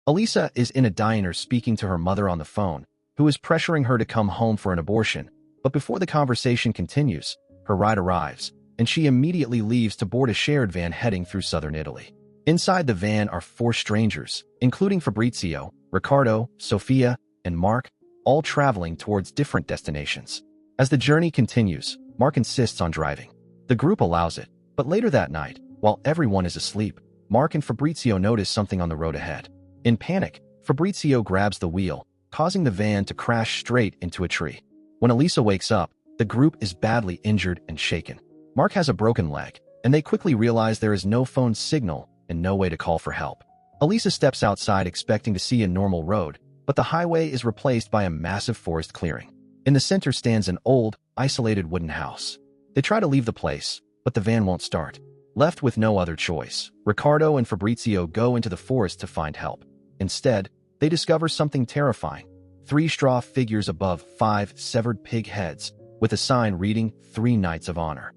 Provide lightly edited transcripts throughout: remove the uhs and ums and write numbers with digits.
Elisa is in a diner speaking to her mother on the phone, who is pressuring her to come home for an abortion. But before the conversation continues, her ride arrives, and she immediately leaves to board a shared van heading through southern Italy. Inside the van are four strangers, including Fabrizio, Riccardo, Sofia, and Mark, all traveling towards different destinations. As the journey continues, Mark insists on driving. The group allows it, but later that night, while everyone is asleep, Mark and Fabrizio notice something on the road ahead. In panic, Fabrizio grabs the wheel, causing the van to crash straight into a tree. When Elisa wakes up, the group is badly injured and shaken. Mark has a broken leg, and they quickly realize there is no phone signal and no way to call for help. Elisa steps outside expecting to see a normal road, but the highway is replaced by a massive forest clearing. In the center stands an old, isolated wooden house. They try to leave the place, but the van won't start. Left with no other choice, Riccardo and Fabrizio go into the forest to find help. Instead, they discover something terrifying. 3 straw figures above 5 severed pig heads, with a sign reading 3 Knights of Honor.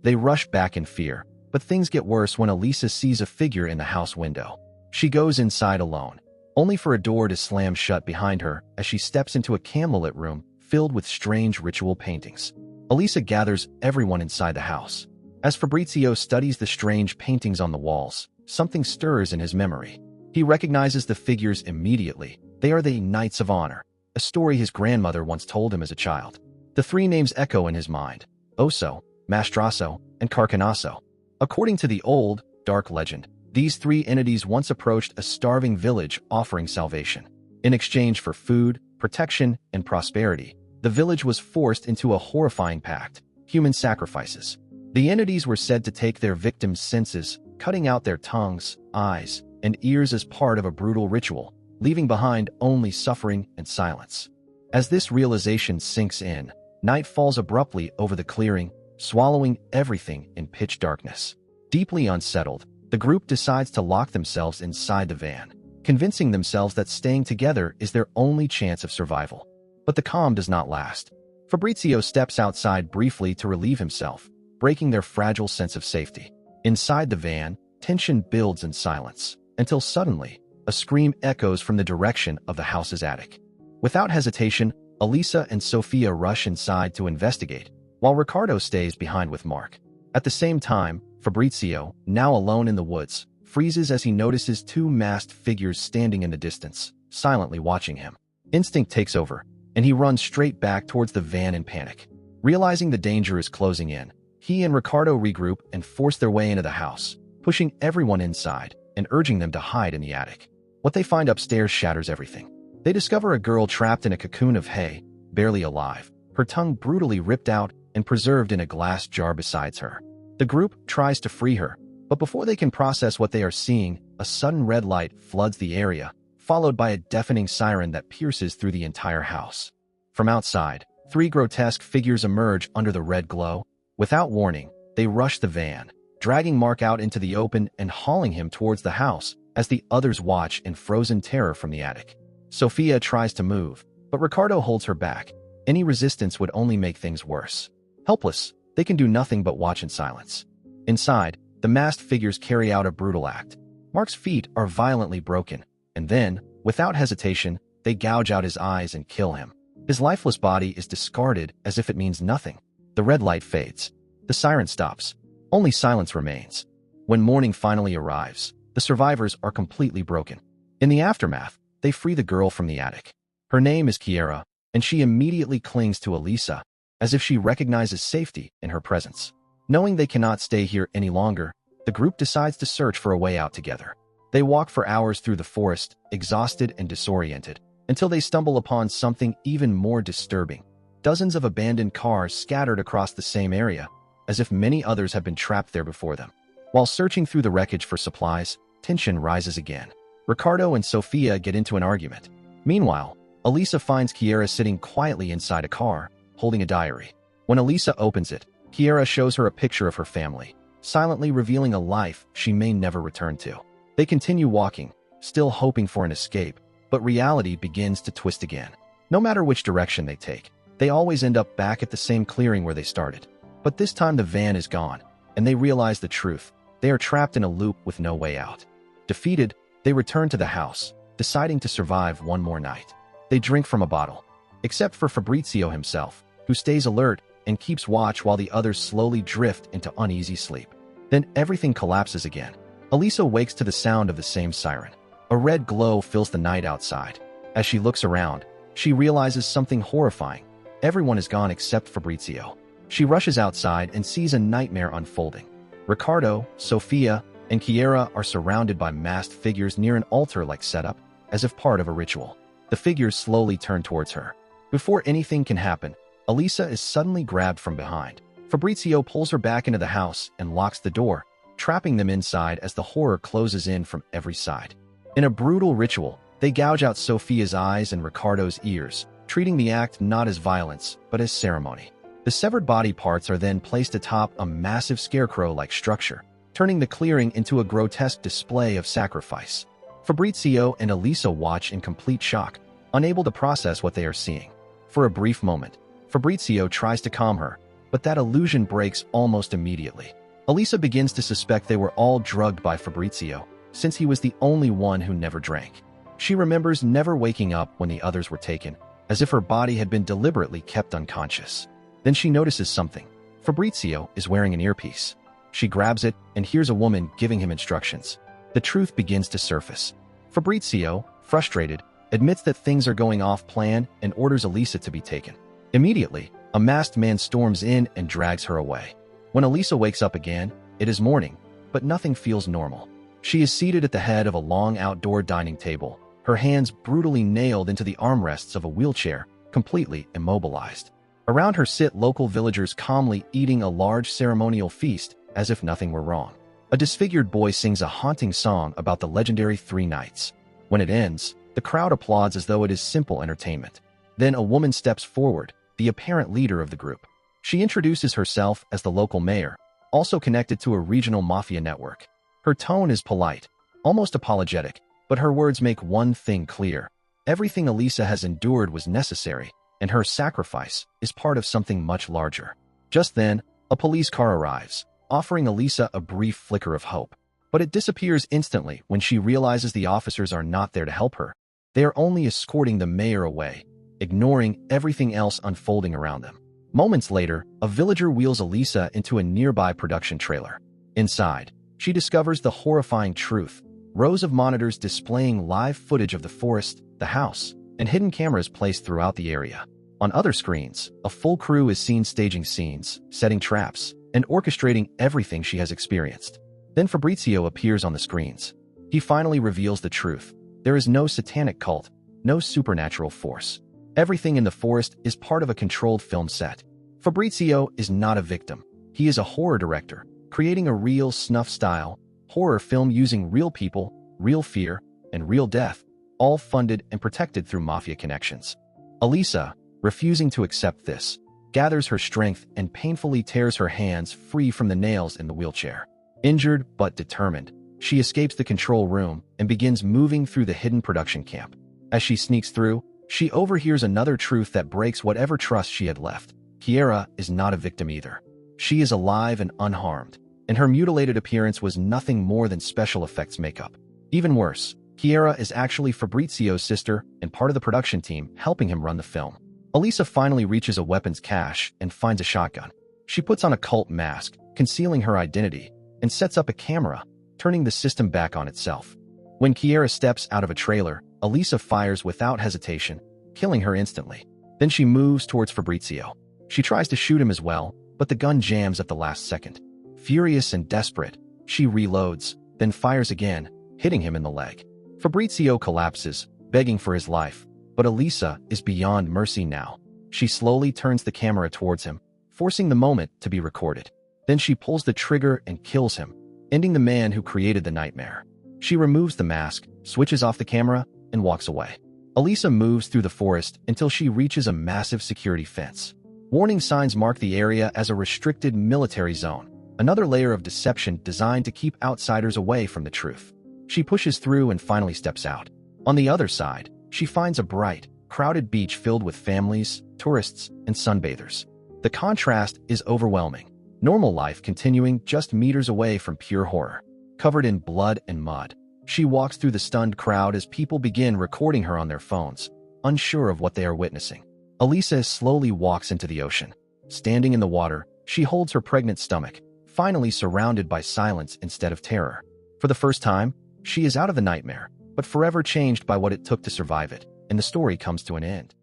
They rush back in fear, but things get worse when Elisa sees a figure in the house window. She goes inside alone, only for a door to slam shut behind her as she steps into a candlelit room filled with strange ritual paintings. Elisa gathers everyone inside the house. As Fabrizio studies the strange paintings on the walls, something stirs in his memory. He recognizes the figures immediately. They are the Knights of Honor, a story his grandmother once told him as a child. The 3 names echo in his mind: Osso, Mastrasso, and Carcanasso. According to the old, dark legend, these 3 entities once approached a starving village offering salvation. In exchange for food, protection, and prosperity, the village was forced into a horrifying pact: human sacrifices. The entities were said to take their victims' senses, cutting out their tongues, eyes, and ears as part of a brutal ritual, leaving behind only suffering and silence. As this realization sinks in, night falls abruptly over the clearing, swallowing everything in pitch darkness. Deeply unsettled, the group decides to lock themselves inside the van, convincing themselves that staying together is their only chance of survival. But the calm does not last. Fabrizio steps outside briefly to relieve himself, breaking their fragile sense of safety. Inside the van, tension builds in silence, until suddenly, a scream echoes from the direction of the house's attic. Without hesitation, Elisa and Sofia rush inside to investigate, while Riccardo stays behind with Mark. At the same time, Fabrizio, now alone in the woods, freezes as he notices 2 masked figures standing in the distance, silently watching him. Instinct takes over, and he runs straight back towards the van in panic. Realizing the danger is closing in, he and Riccardo regroup and force their way into the house, pushing everyone inside and urging them to hide in the attic. What they find upstairs shatters everything. They discover a girl trapped in a cocoon of hay, barely alive, her tongue brutally ripped out and preserved in a glass jar beside her. The group tries to free her, but before they can process what they are seeing, a sudden red light floods the area, followed by a deafening siren that pierces through the entire house. From outside, 3 grotesque figures emerge under the red glow. Without warning, they rush the van, dragging Mark out into the open and hauling him towards the house as the others watch in frozen terror from the attic. Sofia tries to move, but Riccardo holds her back. Any resistance would only make things worse. Helpless, they can do nothing but watch in silence. Inside, the masked figures carry out a brutal act. Mark's feet are violently broken, and then, without hesitation, they gouge out his eyes and kill him. His lifeless body is discarded as if it means nothing. The red light fades. The siren stops. Only silence remains. When morning finally arrives, the survivors are completely broken. In the aftermath, they free the girl from the attic. Her name is Chiara, and she immediately clings to Elisa, as if she recognizes safety in her presence. Knowing they cannot stay here any longer, the group decides to search for a way out together. They walk for hours through the forest, exhausted and disoriented, until they stumble upon something even more disturbing. Dozens of abandoned cars scattered across the same area, as if many others have been trapped there before them. While searching through the wreckage for supplies, tension rises again. Riccardo and Sofia get into an argument. Meanwhile, Elisa finds Chiara sitting quietly inside a car, holding a diary. When Elisa opens it, Chiara shows her a picture of her family, silently revealing a life she may never return to. They continue walking, still hoping for an escape, but reality begins to twist again. No matter which direction they take, they always end up back at the same clearing where they started. But this time the van is gone, and they realize the truth. They are trapped in a loop with no way out. Defeated, they return to the house, deciding to survive one more night. They drink from a bottle, except for Fabrizio himself, who stays alert and keeps watch while the others slowly drift into uneasy sleep. Then everything collapses again. Elisa wakes to the sound of the same siren. A red glow fills the night outside. As she looks around, she realizes something horrifying. Everyone is gone except Fabrizio. She rushes outside and sees a nightmare unfolding. Ricardo, Sofia, and Chiara are surrounded by masked figures near an altar-like setup, as if part of a ritual. The figures slowly turn towards her. Before anything can happen, Elisa is suddenly grabbed from behind. Fabrizio pulls her back into the house and locks the door, trapping them inside as the horror closes in from every side. In a brutal ritual, they gouge out Sofia's eyes and Ricardo's ears, treating the act not as violence, but as ceremony. The severed body parts are then placed atop a massive scarecrow-like structure, turning the clearing into a grotesque display of sacrifice. Fabrizio and Elisa watch in complete shock, unable to process what they are seeing. For a brief moment, Fabrizio tries to calm her, but that illusion breaks almost immediately. Elisa begins to suspect they were all drugged by Fabrizio, since he was the only one who never drank. She remembers never waking up when the others were taken, as if her body had been deliberately kept unconscious. Then she notices something. Fabrizio is wearing an earpiece. She grabs it and hears a woman giving him instructions. The truth begins to surface. Fabrizio, frustrated, admits that things are going off plan and orders Elisa to be taken. Immediately, a masked man storms in and drags her away. When Elisa wakes up again, it is morning, but nothing feels normal. She is seated at the head of a long outdoor dining table, her hands brutally nailed into the armrests of a wheelchair, completely immobilized. Around her sit local villagers calmly eating a large ceremonial feast as if nothing were wrong. A disfigured boy sings a haunting song about the legendary Three Nights. When it ends, the crowd applauds as though it is simple entertainment. Then a woman steps forward, the apparent leader of the group. She introduces herself as the local mayor, also connected to a regional mafia network. Her tone is polite, almost apologetic, but her words make one thing clear. Everything Elisa has endured was necessary, and her sacrifice is part of something much larger. Just then, a police car arrives, offering Elisa a brief flicker of hope. But it disappears instantly when she realizes the officers are not there to help her. They are only escorting the mayor away, ignoring everything else unfolding around them. Moments later, a villager wheels Elisa into a nearby production trailer. Inside, she discovers the horrifying truth. Rows of monitors displaying live footage of the forest, the house, and hidden cameras placed throughout the area. On other screens, a full crew is seen staging scenes, setting traps, and orchestrating everything she has experienced. Then Fabrizio appears on the screens. He finally reveals the truth. There is no satanic cult, no supernatural force. Everything in the forest is part of a controlled film set. Fabrizio is not a victim. He is a horror director, creating a real snuff-style horror film using real people, real fear, and real death, all funded and protected through mafia connections. Elisa, refusing to accept this, gathers her strength and painfully tears her hands free from the nails in the wheelchair. Injured but determined, she escapes the control room and begins moving through the hidden production camp. As she sneaks through, she overhears another truth that breaks whatever trust she had left. Chiara is not a victim either. She is alive and unharmed, and her mutilated appearance was nothing more than special effects makeup. Even worse, Chiara is actually Fabrizio's sister and part of the production team helping him run the film. Elisa finally reaches a weapons cache and finds a shotgun. She puts on a cult mask, concealing her identity, and sets up a camera, turning the system back on itself. When Chiara steps out of a trailer, Elisa fires without hesitation, killing her instantly. Then she moves towards Fabrizio. She tries to shoot him as well, but the gun jams at the last second. Furious and desperate, she reloads, then fires again, hitting him in the leg. Fabrizio collapses, begging for his life, but Elisa is beyond mercy now. She slowly turns the camera towards him, forcing the moment to be recorded. Then she pulls the trigger and kills him, ending the man who created the nightmare. She removes the mask, switches off the camera, and walks away. Elisa moves through the forest until she reaches a massive security fence. Warning signs mark the area as a restricted military zone, another layer of deception designed to keep outsiders away from the truth. She pushes through and finally steps out. On the other side, she finds a bright, crowded beach filled with families, tourists, and sunbathers. The contrast is overwhelming. Normal life continuing just meters away from pure horror. Covered in blood and mud, She walks through the stunned crowd as people begin recording her on their phones, unsure of what they are witnessing. Elisa slowly walks into the ocean. Standing in the water, she holds her pregnant stomach, finally surrounded by silence instead of terror. For the first time, she is out of the nightmare, but forever changed by what it took to survive it, and the story comes to an end.